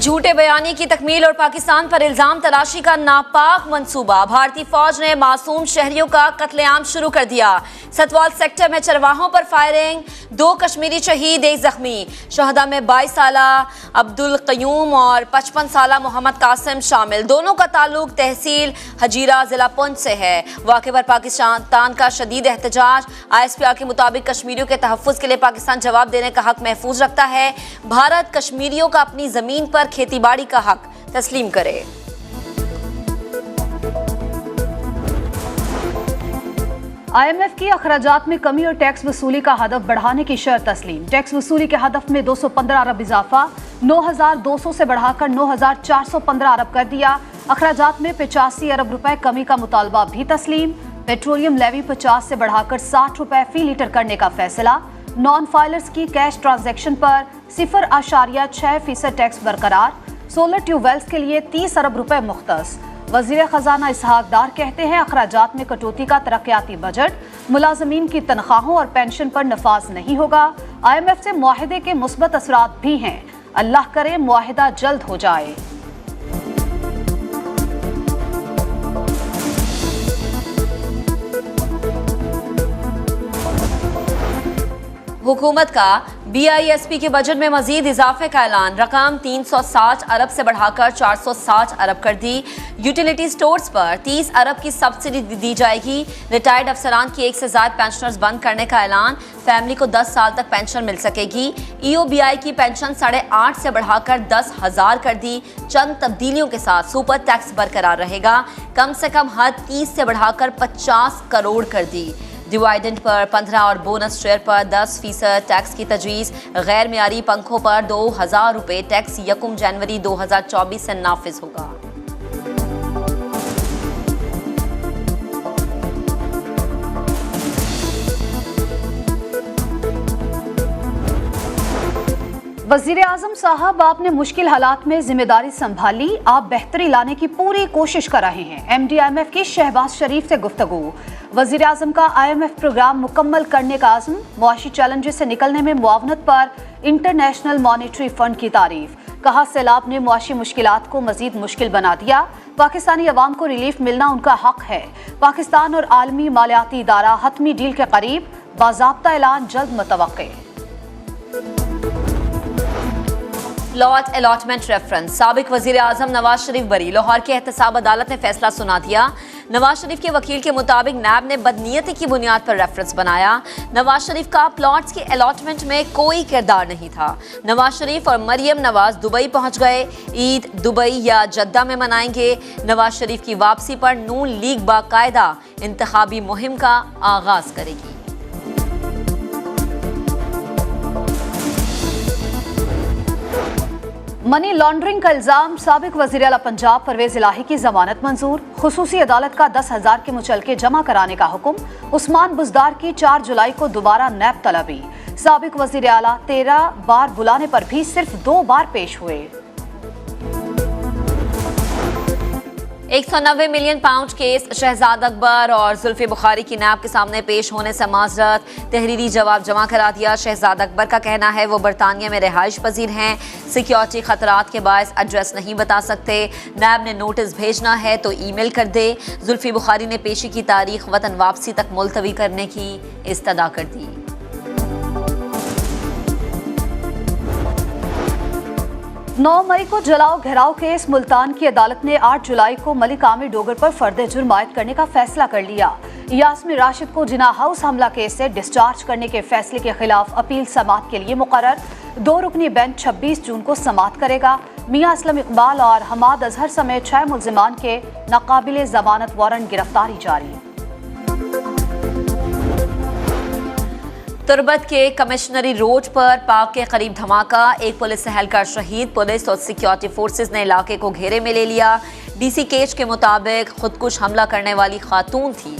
झूठे बयानी की तकमील और पाकिस्तान पर इल्जाम तलाशी का नापाक मंसूबा। भारतीय फौज ने मासूम शहरियों का कत्लेआम शुरू कर दिया। सतवाल सेक्टर में चरवाहों पर फायरिंग, 2 कश्मीरी शहीद, 1 जख्मी। शहदा में 22 साला अब्दुल कयूम और 55 साला मोहम्मद कासिम शामिल। दोनों का ताल्लुक तहसील हजीरा जिला पुंछ से है। वाक़े पर पाकिस्तान का शदीद एहतजाज। ISPR के मुताबिक कश्मीरियों के तहफ़्फ़ुज़ के लिए पाकिस्तान जवाब देने का हक महफूज रखता है। भारत कश्मीरियों का अपनी ज़मीन पर खेतीबाड़ी का हक तस्लीम करे। IMF की अखराजात में कमी और टैक्स वसूली का हदफ बढ़ाने की शर्त तस्लीम। टैक्स वसूली के हदफ में 215 अरब इजाफा 9,200 से बढ़ाकर 9,415 अरब कर दिया। अखराजात में 85 अरब रुपए कमी का मुतालबा भी तस्लीम। पेट्रोलियम लेवी 50 से बढ़ाकर 60 रुपए फी लीटर करने का फैसला। नॉन फाइलर्स की कैश ट्रांजैक्शन पर 0.6% टैक्स बरकरार। सोलर ट्यूबवेल्स के लिए 30 अरब रुपए मुख्तस। वजीर खजाना इसहाक डार कहते हैं अखराजात में कटौती का तरक्याती बजट मुलाजमीन की तनख्वाहों और पेंशन पर नफाज नहीं होगा। IMF से मुआहदे के मुस्बत असरात भी हैं। अल्लाह करे मुआहदा जल्द हो जाए। हुकूमत का BISP के बजट में मजीद इजाफे का ऐलान। रकम 360 अरब से बढ़ाकर 460 अरब कर दी। यूटिलिटी स्टोर्स पर 30 अरब की सब्सिडी दी जाएगी। रिटायर्ड अफसरान की 1 से ज़ायद पेंशनर्स बंद करने का ऐलान। फैमिली को 10 साल तक पेंशन मिल सकेगी। EOBI की पेंशन 8.5 से बढ़ाकर 10,000 कर दी। चंद तब्दीलियों के साथ सुपर टैक्स बरकरार रहेगा। कम से कम हद 30 से बढ़ाकर 50 करोड़ कर दी। डिवाइडेंड पर 15 और बोनस शेयर पर 10% टैक्स की तजवीज़। गैर मियारी पंखों पर 2,000 रुपये टैक्स 1 जनवरी 2024 से नाफिज होगा। वज़ीर आज़म साहब, आपने मुश्किल हालात में जिम्मेदारी संभाली, आप बेहतरी लाने की पूरी कोशिश कर रहे हैं। MD IMF की शहबाज शरीफ से गुफ्तगू। वज़ीर आज़म का IMF प्रोग्राम मुकम्मल करने का आज़म। मुआशी चैलेंजेस से निकलने में मुआवनत पर इंटरनेशनल मॉनेटरी फंड की तारीफ। कहा सैलाब ने मुआशी मुश्किलात को मजीद मुश्किल बना दिया। पाकिस्तानी अवाम को रिलीफ मिलना उनका हक है। पाकिस्तान और आलमी मालियाती इदारा हतमी डील के करीब, बाज़ाब्ता ऐलान जल्द मुतवक्के। Lot allotment reference. साबिक वजीर आजम नवाज शरीफ बरी। लाहौर की एहतसाब अदालत ने फैसला सुना दिया। नवाज शरीफ के वकील के मुताबिक नैब ने बदनीयती की बुनियाद पर रेफरेंस बनाया। नवाज शरीफ का प्लॉट्स की अलॉटमेंट में कोई किरदार नहीं था। नवाज शरीफ और मरियम नवाज दुबई पहुंच गए। ईद दुबई या जद्दा में मनाएंगे। नवाज शरीफ की वापसी पर नून लीग बाकायदा इंतखाबी मुहिम का आगाज करेगी। मनी लॉन्ड्रिंग का इल्जाम। साबिक वज़ीर आला पंजाब परवेज इलाही की जमानत मंजूर। खुसूसी अदालत का 10,000 के मुचलके जमा कराने का हुक्म। उस्मान बुजदार की 4 जुलाई को दोबारा नैब तलबी। साबिक वज़ीर आला 13 बार बुलाने पर भी सिर्फ 2 बार पेश हुए। 190 million pound case. Shahzad Akbar और जुल्फी बुखारी की नैब के सामने पेश होने से माजरत। तहरीरी जवाब जमा करा दिया। शहजाद अकबर का कहना है वो बरतानिया में रिहाइश पजीर हैं। सिक्योरिटी खतरात के बायस एड्रेस नहीं बता सकते। नैब ने नोटिस भेजना है तो ईमेल कर दे। जुल्फी बुखारी ने पेशी की तारीख वतन वापसी तक मुलतवी करने की इस्तदा कर दी। 9 मई को जलाओ घेराव केस। मुल्तान की अदालत ने 8 जुलाई को मलिक आमिर डोगर पर फर्द जुर्म आयद करने का फैसला कर लिया। यास्मीन राशिद को जिना हाउस हमला केस से डिस्चार्ज करने के फैसले के खिलाफ अपील समाअत के लिए मुकर्रर। 2 रुकनी बेंच 26 जून को समाअत करेगा। मियां असलम इकबाल और हमाद अजहर समेत 6 मुल्जिमान के नाकाबिले जमानत वारंट गिरफ्तारी जारी। तुरबत के कमिश्नरी रोड पर पाक के करीब धमाका। एक पुलिस एहलकार शहीद। पुलिस और सिक्योरिटी फोर्सेस ने इलाके को घेरे में ले लिया। DC केच के मुताबिक खुदकुश हमला करने वाली खातून थी।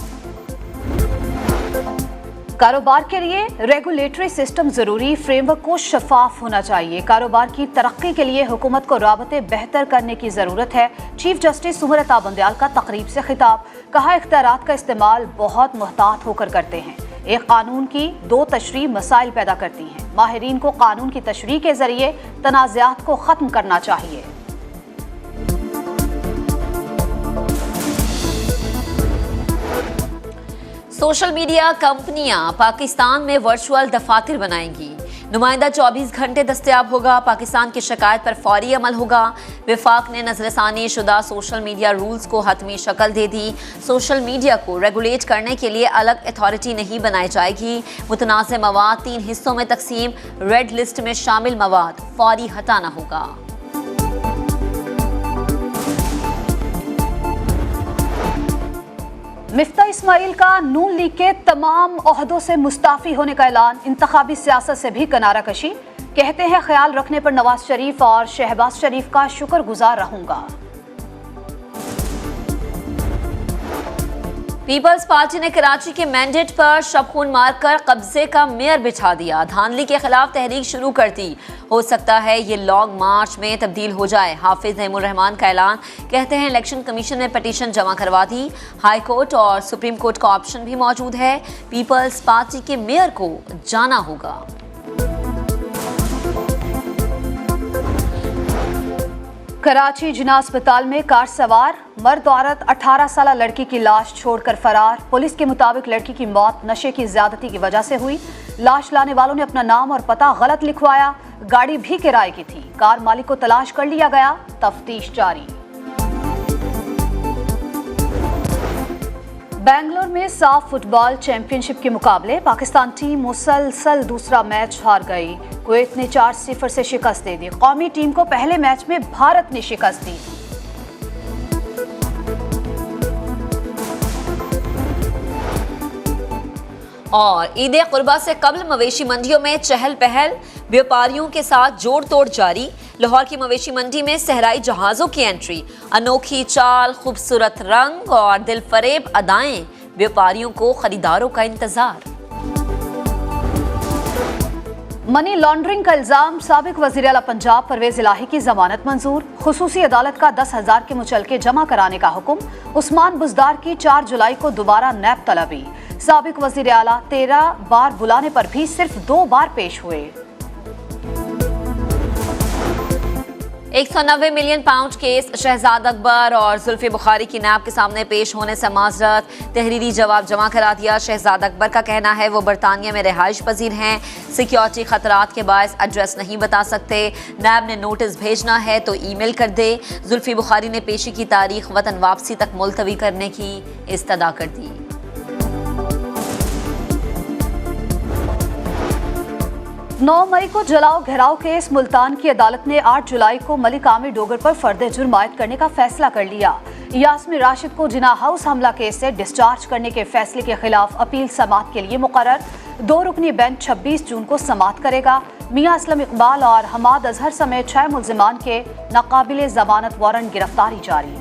कारोबार के लिए रेगुलेटरी सिस्टम जरूरी। फ्रेमवर्क को शफाफ होना चाहिए। कारोबार की तरक्की के लिए हुकूमत को राबते बेहतर करने की जरूरत है। चीफ जस्टिस उमर अता बंदयाल का तकरीब से खिताब। कहा इख्तियारात का इस्तेमाल बहुत मुहतात होकर करते हैं। एक कानून की 2 तशरीह मसाइल पैदा करती हैं। माहिरीन को कानून की तशरीह के जरिए तनाज़ात को खत्म करना चाहिए। सोशल मीडिया कंपनियां पाकिस्तान में वर्चुअल दफातर बनाएंगी। नुमाइंदा 24 घंटे दस्तयाब होगा। पाकिस्तान की शिकायत पर फौरी अमल होगा। विफाक ने नजरसानी शुदा सोशल मीडिया रूल्स को हतमी शक्ल दे दी। सोशल मीडिया को रेगुलेट करने के लिए अलग अथॉरिटी नहीं बनाई जाएगी। मुतनाज़ मवाद 3 हिस्सों में तकसीम। रेड लिस्ट में शामिल मवाद फौरी हटाना होगा। मिफ्ता इस्माइल का नून लीग के तमाम ओहदों से मुस्ताफी होने का ऐलान। इंतखाबी सियासत से भी किनारा कशी। कहते हैं ख्याल रखने पर नवाज शरीफ और शहबाज शरीफ का शुक्रगुजार रहूंगा। पीपल्स पार्टी ने कराची के मैंडेट पर शबखून मारकर कब्जे का मेयर बिछा दिया। धांधली के खिलाफ तहरीक शुरू कर दी। हो सकता है ये लॉन्ग मार्च में तब्दील हो जाए। हाफिज नईमुर रहमान का ऐलान। कहते हैं इलेक्शन कमीशन ने पिटीशन जमा करवा दी। हाई कोर्ट और सुप्रीम कोर्ट का ऑप्शन भी मौजूद है। पीपल्स पार्टी के मेयर को जाना होगा। कराची जिना अस्पताल में कार सवार मर्द औरत 18 साल लड़की की लाश छोड़कर फरार। पुलिस के मुताबिक लड़की की मौत नशे की ज्यादती की वजह से हुई। लाश लाने वालों ने अपना नाम और पता गलत लिखवाया। गाड़ी भी किराए की थी। कार मालिक को तलाश कर लिया गया। तफ्तीश जारी। बेंगलोर में साफ फुटबॉल चैंपियनशिप के मुकाबले पाकिस्तान टीम मुसलसल दूसरा मैच हार गई। कुवैत ने 4-0 से शिकस्त दे दी। कौमी टीम को पहले मैच में भारत ने शिकस्त दी। और ईद कुर्बा से कबल मवेशी मंडियों में चहल पहल। व्यापारियों के साथ जोड़ तोड़ जारी। लाहौर की मवेशी मंडी में सहराई जहाजों की एंट्री। अनोखी चाल, खूबसूरत रंग और दिलफरेब अदाएं। व्यापारियों को खरीदारों का इंतजार। मनी लॉन्ड्रिंग का इल्जाम साबिक वज़ीर आला पंजाब परवेज इलाही की जमानत मंजूर। खुसूसी अदालत का 10,000 के मुचलके जमा कराने का हुक्म। उस्मान बुजदार की 4 जुलाई को दोबारा नैब तलबी। साबिक वज़ीर आला 13 बार बुलाने पर भी सिर्फ 2 बार पेश हुए। 190 million pound case. Shahzad Akbar और जुल्फी बुखारी की नैब के सामने पेश होने से माजरत। तहरीरी जवाब जमा करा दिया। शहजाद अकबर का कहना है वो बरतानिया में रिहाइश पजीर हैं। सिक्योरिटी खतरात के बायस एड्रेस नहीं बता सकते। नैब ने नोटिस भेजना है तो ईमेल कर दे। जुल्फी बुखारी ने पेशी की तारीख वतन वापसी तक मुलतवी करने की इस्तदा कर दी। 9 मई को जलाओ घेराव केस। मुल्तान की अदालत ने 8 जुलाई को मलिक आमिर डोगर पर फर्द जुर्म आयद करने का फैसला कर लिया। यास्मीन राशिद को जिना हाउस हमला केस से डिस्चार्ज करने के फैसले के खिलाफ अपील समाअत के लिए मुकर्रर। 2 रुकनी बेंच 26 जून को समाअत करेगा। मियां असलम इकबाल और हमाद अजहर समेत 6 मुल्जिमान के नाकाबिले जमानत वारंट गिरफ्तारी जारी।